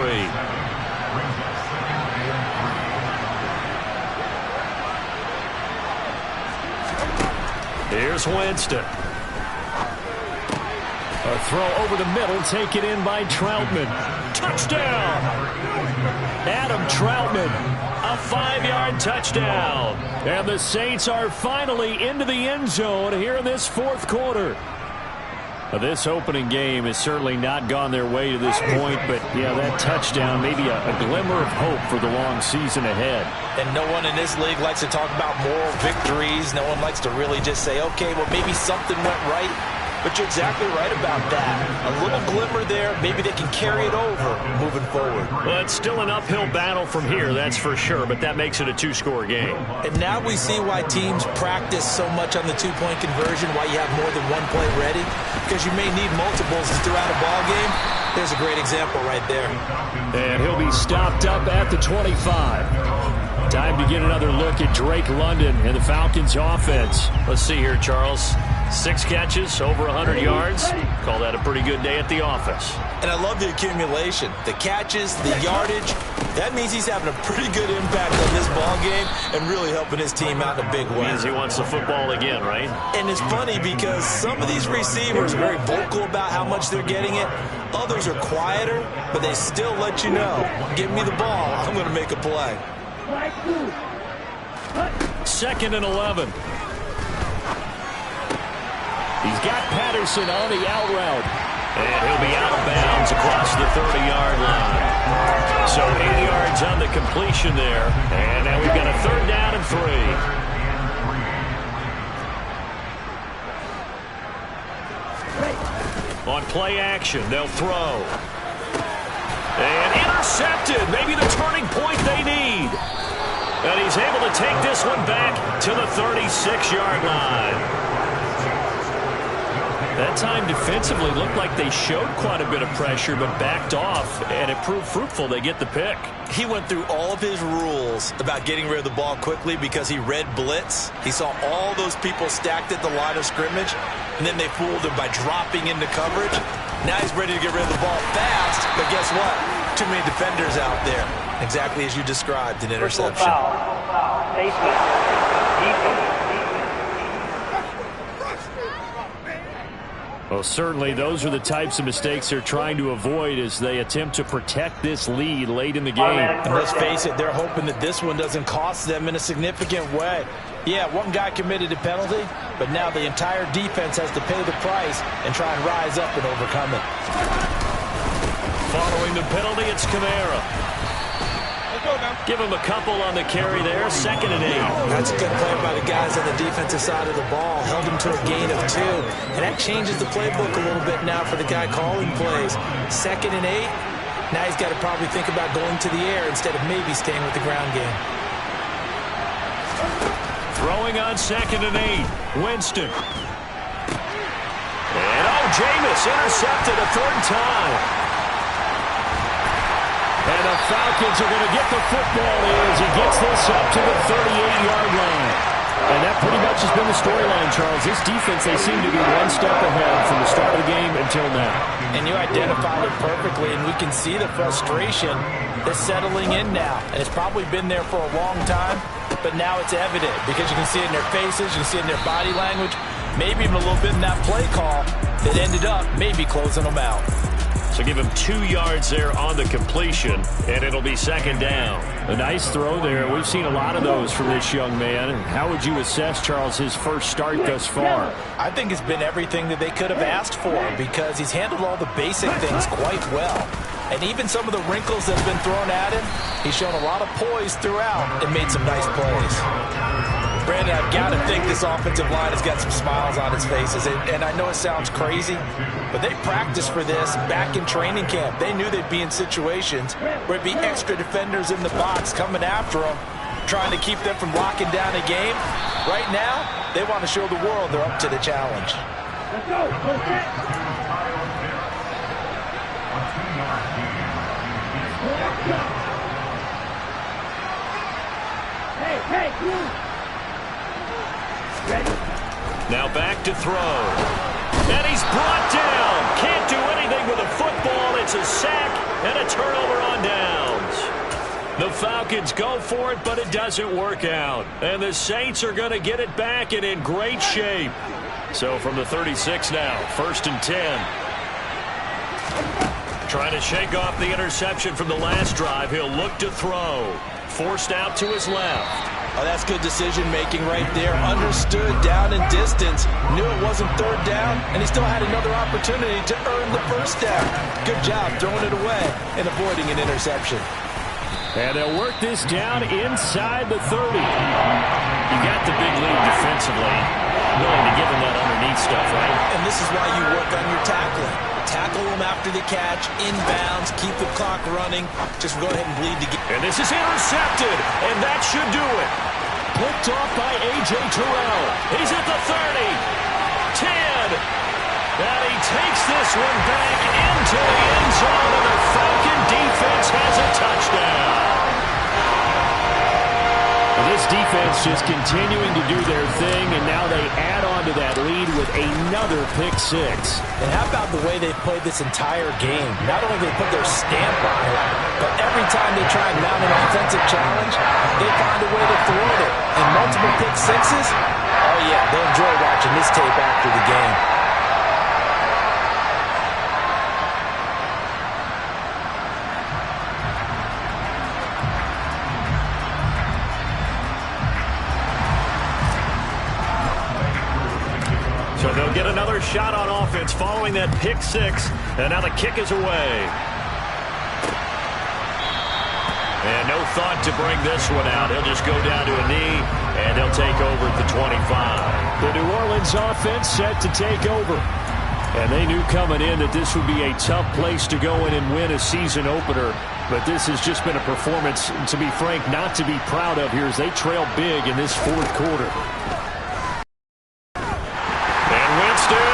Here's Winston. A throw over the middle taken in by Troutman. Touchdown! Adam Troutman. A 5-yard touchdown. And the Saints are finally into the end zone here in this 4th quarter. This opening game has certainly not gone their way to this point, but yeah, that touchdown, maybe a glimmer of hope for the long season ahead. And no one in this league likes to talk about moral victories. No one likes to really just say, okay, well, maybe something went right. But you're exactly right about that. A little glimmer there. Maybe they can carry it over moving forward. Well, it's still an uphill battle from here, that's for sure, but that makes it a 2-score game. And now we see why teams practice so much on the 2-point conversion, why you have more than one play ready, because you may need multiples throughout a ball game. There's a great example right there. And he'll be stopped up at the 25. Time to get another look at Drake London and the Falcons' offense. Let's see here, Charles. 6 catches, over 100 yards. Call that a pretty good day at the office. And I love the accumulation. The catches, the yardage. That means he's having a pretty good impact on this ball game and really helping his team out in a big way. Means he wants the football again, right? And it's funny because some of these receivers are very vocal about how much they're getting it. Others are quieter, but they still let you know, give me the ball, I'm going to make a play. 2nd and 11. He's got Patterson on the out route. And he'll be out of bounds across the 30-yard line. So 8 yards on the completion there. And now we've got a 3rd down and 3. On play action, they'll throw. And intercepted. Maybe the turning point they need. And he's able to take this one back to the 36-yard line. That time defensively looked like they showed quite a bit of pressure but backed off, and it proved fruitful. They get the pick. He went through all of his rules about getting rid of the ball quickly because he read blitz. He saw all those people stacked at the line of scrimmage, and then they fooled him by dropping into coverage. Now he's ready to get rid of the ball fast, but guess what? Too many defenders out there. Exactly as you described, an interception. Foul. Safety. Defense. Well, certainly those are the types of mistakes they're trying to avoid as they attempt to protect this lead late in the game. And let's face it, they're hoping that this one doesn't cost them in a significant way. Yeah, one guy committed a penalty, but now the entire defense has to pay the price and try and rise up and overcome it. Following the penalty, it's Kamara. Give him a couple on the carry there. 2nd and 8. That's a good play by the guys on the defensive side of the ball. Held him to a gain of 2. And that changes the playbook a little bit now for the guy calling plays. 2nd and 8. Now he's got to probably think about going to the air instead of maybe staying with the ground game. Throwing on 2nd and 8. Winston. And Jameis intercepted a 3rd time. And the Falcons are going to get the football as he gets this up to the 38-yard line. And that pretty much has been the storyline, Charles. This defense, they seem to be one step ahead from the start of the game until now. And you identified it perfectly, and we can see the frustration that's settling in now. And it's probably been there for a long time, but now it's evident because you can see it in their faces, you can see it in their body language, maybe even a little bit in that play call that ended up maybe closing them out. So give him 2 yards there on the completion, and it'll be second down. A nice throw there. We've seen a lot of those from this young man. How would you assess, Charles, his first start thus far? I think it's been everything that they could have asked for because he's handled all the basic things quite well. And even some of the wrinkles that have been thrown at him, he's shown a lot of poise throughout and made some nice plays. Brandon, I've got to think this offensive line has got some smiles on its faces. And I know it sounds crazy, but they practiced for this back in training camp. They knew they'd be in situations where it'd be extra defenders in the box coming after them, trying to keep them from locking down a game. Right now, they want to show the world they're up to the challenge. Let's go. Hey, Now back to throw. And he's brought down. Can't do anything with a football. It's a sack and a turnover on downs. The Falcons go for it, but it doesn't work out. And the Saints are going to get it back and in great shape. So from the 36 now, 1st and 10. Trying to shake off the interception from the last drive. He'll look to throw. Forced out to his left. Oh, that's good decision-making right there. Understood down and distance. Knew it wasn't 3rd down, and he still had another opportunity to earn the 1st down. Good job throwing it away and avoiding an interception. And they'll work this down inside the 30. You got the big lead defensively. Willing to give him that underneath stuff, right? And this is why you work on your tackling. Tackle them after the catch, inbounds, keep the clock running. Just go ahead and bleed to get. And this is intercepted, and that should do it. Picked off by A.J. Terrell. He's at the 30, 10, and he takes this one back into the end zone, and the Falcon defense has a touchdown. This defense just continuing to do their thing, and now they add on to that lead with another pick six. And how about the way they played this entire game? Not only do they put their stamp on it, but every time they try and mount an offensive challenge, they find a way to thwart it. And multiple pick sixes, oh yeah, they'll enjoy watching this tape after the game. So they'll get another shot on offense following that pick six. And now the kick is away. And no thought to bring this one out. He'll just go down to a knee, and he'll take over at the 25. The New Orleans offense set to take over. And they knew coming in that this would be a tough place to go in and win a season opener. But this has just been a performance, to be frank, not to be proud of here as they trail big in this 4th quarter.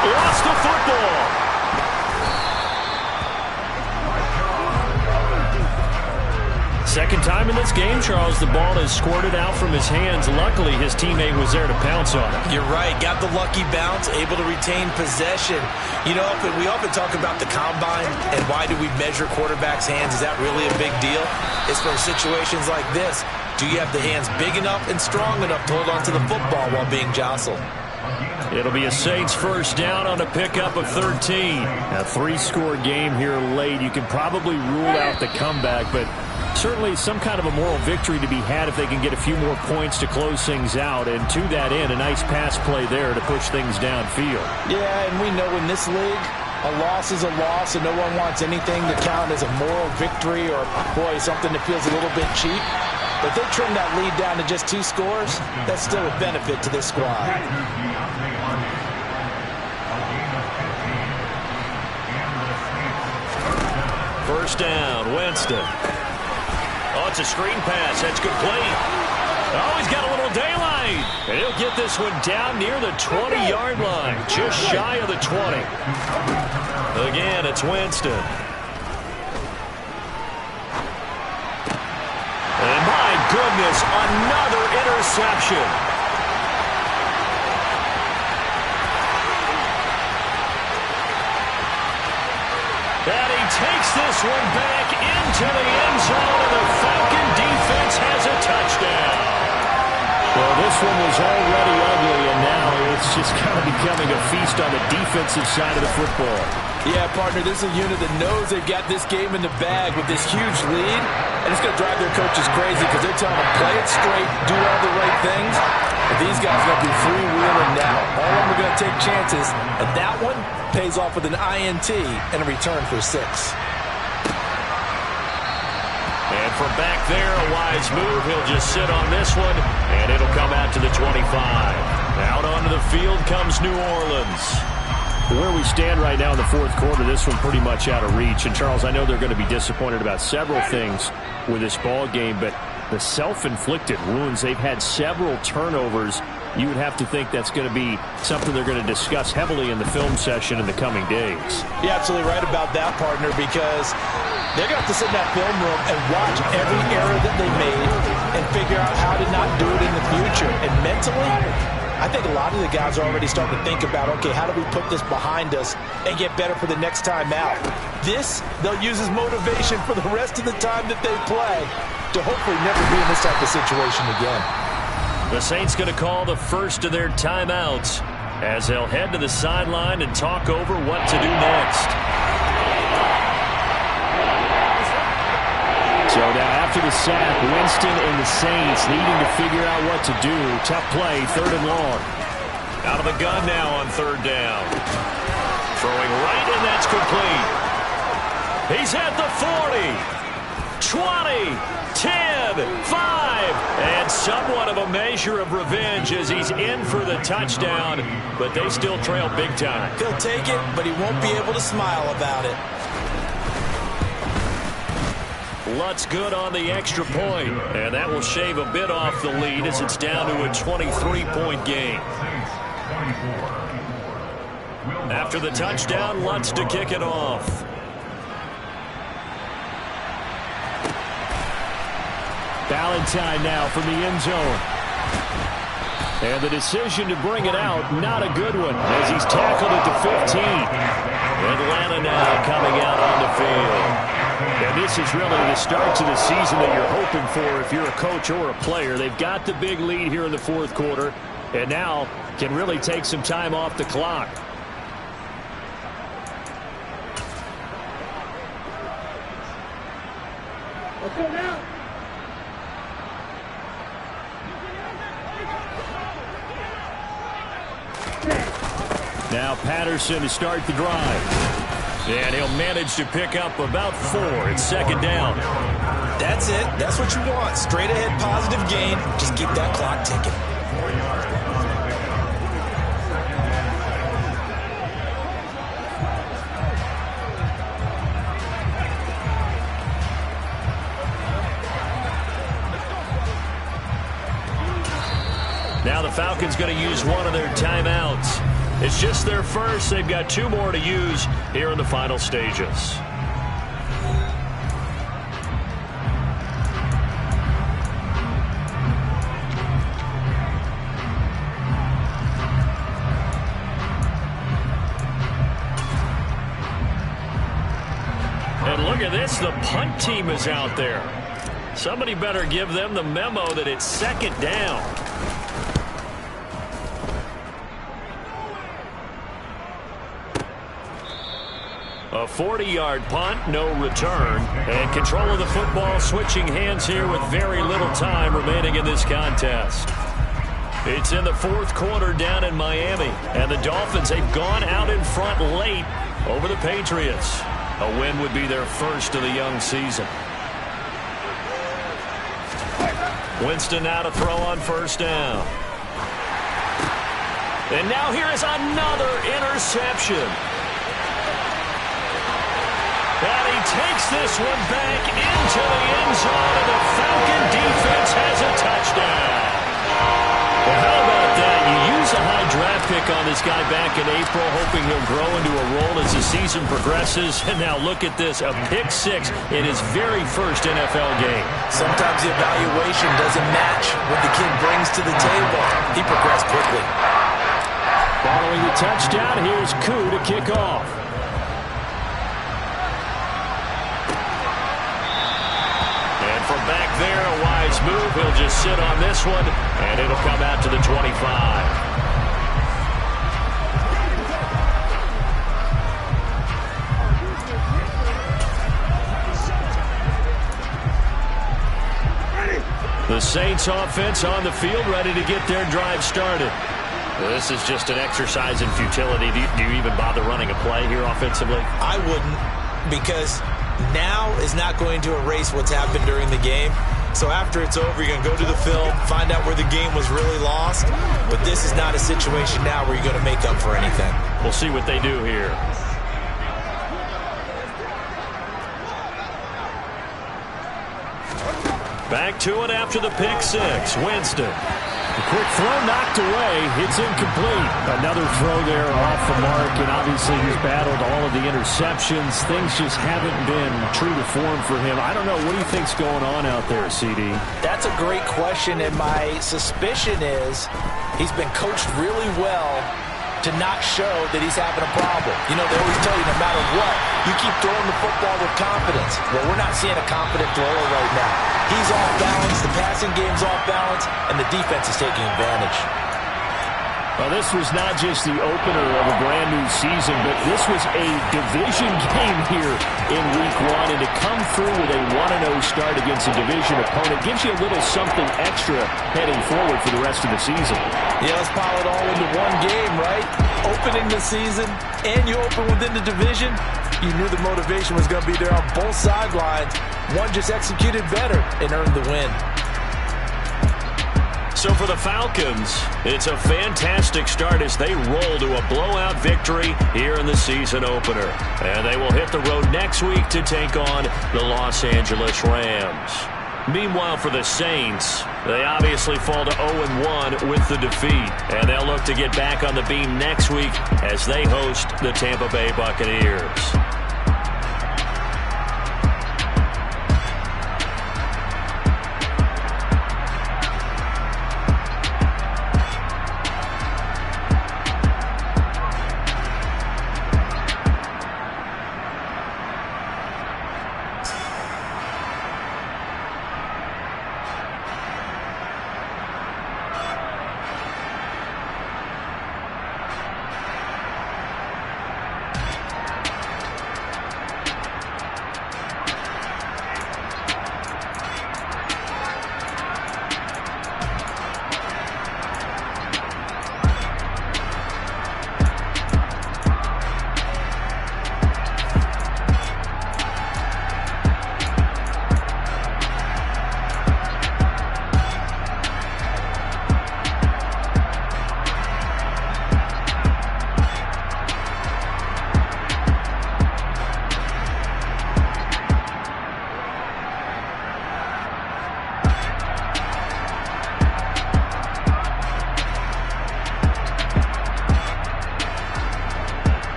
Lost the football. Second time in this game, Charles, the ball has squirted out from his hands. Luckily, his teammate was there to pounce on it. You're right. Got the lucky bounce, able to retain possession. You know, we often talk about the combine and why do we measure quarterbacks' hands. Is that really a big deal? It's for situations like this. Do you have the hands big enough and strong enough to hold on to the football while being jostled? It'll be a Saints first down on a pickup of 13. A 3-score game here late. You can probably rule out the comeback, but certainly some kind of a moral victory to be had if they can get a few more points to close things out. And to that end, a nice pass play there to push things downfield. Yeah, and we know in this league, a loss is a loss, and no one wants anything to count as a moral victory or, boy, something that feels a little bit cheap. But if they trim that lead down to just 2 scores, that's still a benefit to this squad. First down, Winston. Oh, it's a screen pass. That's complete. Oh, he's got a little daylight. And he'll get this one down near the 20-yard line, just shy of the 20. Again, it's Winston. And my goodness, another interception. And he takes this one back into the end zone, and the Falcon defense has a touchdown. Well, this one was already ugly, and now it's just kind of becoming a feast on the defensive side of the football. Yeah, partner, this is a unit that knows they've got this game in the bag with this huge lead, and it's going to drive their coaches crazy because they're telling them, play it straight, do all the right things. But these guys are going to be freewheeling now. All of them are going to take chances, and that one pays off with an INT and a return for 6. And from back there, a wise move. He'll just sit on this one, and it'll come out to the 25. Out onto the field comes New Orleans. Where we stand right now in the fourth quarter, this one pretty much out of reach. And, Charles, I know they're going to be disappointed about several things with this ball game, but the self-inflicted wounds, they've had several turnovers. You would have to think that's going to be something they're going to discuss heavily in the film session in the coming days. You're absolutely right about that, partner, because they're going to have to sit in that film room and watch every error that they made and figure out how to not do it in the future. And mentally, I think a lot of the guys are already starting to think about, okay, how do we put this behind us and get better for the next time out? This, they'll use as motivation for the rest of the time that they play to hopefully never be in this type of situation again. The Saints going to call the first of their timeouts as they'll head to the sideline and talk over what to do next. So now after the sack, Winston and the Saints needing to figure out what to do. Tough play, 3rd and long. Out of the gun now on 3rd down. Throwing right, and that's complete. He's at the 40, 20, 10, 5, and somewhat of a measure of revenge as he's in for the touchdown, but they still trail big time. He'll take it, but he won't be able to smile about it. Lutz good on the extra point, and that will shave a bit off the lead as it's down to a 23-point game. After the touchdown, Lutz to kick it off. Valentine now from the end zone. And the decision to bring it out, not a good one, as he's tackled at the 15. Atlanta now coming out on the field. And this is really the start to the season that you're hoping for if you're a coach or a player. They've got the big lead here in the fourth quarter, and now can really take some time off the clock. Let's go now. Now Patterson to start the drive. And he'll manage to pick up about 4. It's 2nd down. That's it. That's what you want. Straight ahead positive gain. Just keep that clock ticking. Now the Falcons going to use one of their timeouts. It's just their first. They've got 2 more to use here in the final stages. And look at this. The punt team is out there. Somebody better give them the memo that it's 2nd down. A 40-yard punt, no return. And control of the football switching hands here with very little time remaining in this contest. It's in the fourth quarter down in Miami. And the Dolphins, they've gone out in front late over the Patriots. A win would be their first of the young season. Winston now to throw on 1st down. And now here is another interception. And he takes this one back into the end zone, and the Falcon defense has a touchdown. Well, how about that? You use a high draft pick on this guy back in April, hoping he'll grow into a role as the season progresses. And now look at this, a pick 6 in his very first NFL game. Sometimes the evaluation doesn't match what the kid brings to the table. He progressed quickly. Following the touchdown, here's Koo to kick off. From back there, a wise move. He'll just sit on this one, and it'll come out to the 25. The Saints offense on the field, ready to get their drive started. This is just an exercise in futility. Do you even bother running a play here offensively? I wouldn't, because now is not going to erase what's happened during the game. So after it's over, you're going to go to the film, find out where the game was really lost. But this is not a situation now where you're going to make up for anything. We'll see what they do here. Back to it after the pick six. Winston. A quick throw knocked away. It's incomplete. Another throw there off the mark, and obviously he's battled all of the interceptions. Things just haven't been true to form for him. I don't know. What do you think's going on out there, CD? That's a great question, and my suspicion is he's been coached really well to not show that he's having a problem. You know, they always tell you no matter what, you keep throwing the football with confidence. Well, we're not seeing a confident thrower right now. He's off balance, the passing game's off balance, and the defense is taking advantage. Well, this was not just the opener of a brand new season, but this was a division game here in week one. And to come through with a 1-0 start against a division opponent gives you a little something extra heading forward for the rest of the season. Yeah, let's pile it all into one game, right? Opening the season, and you open within the division. You knew the motivation was going to be there on both sidelines. One just executed better and earned the win. So for the Falcons, it's a fantastic start as they roll to a blowout victory here in the season opener. And they will hit the road next week to take on the Los Angeles Rams. Meanwhile, for the Saints, they obviously fall to 0-1 with the defeat. And they'll look to get back on the beam next week as they host the Tampa Bay Buccaneers.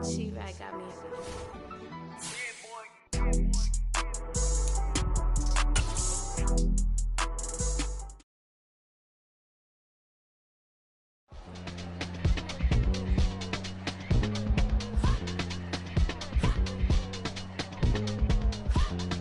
She right got me.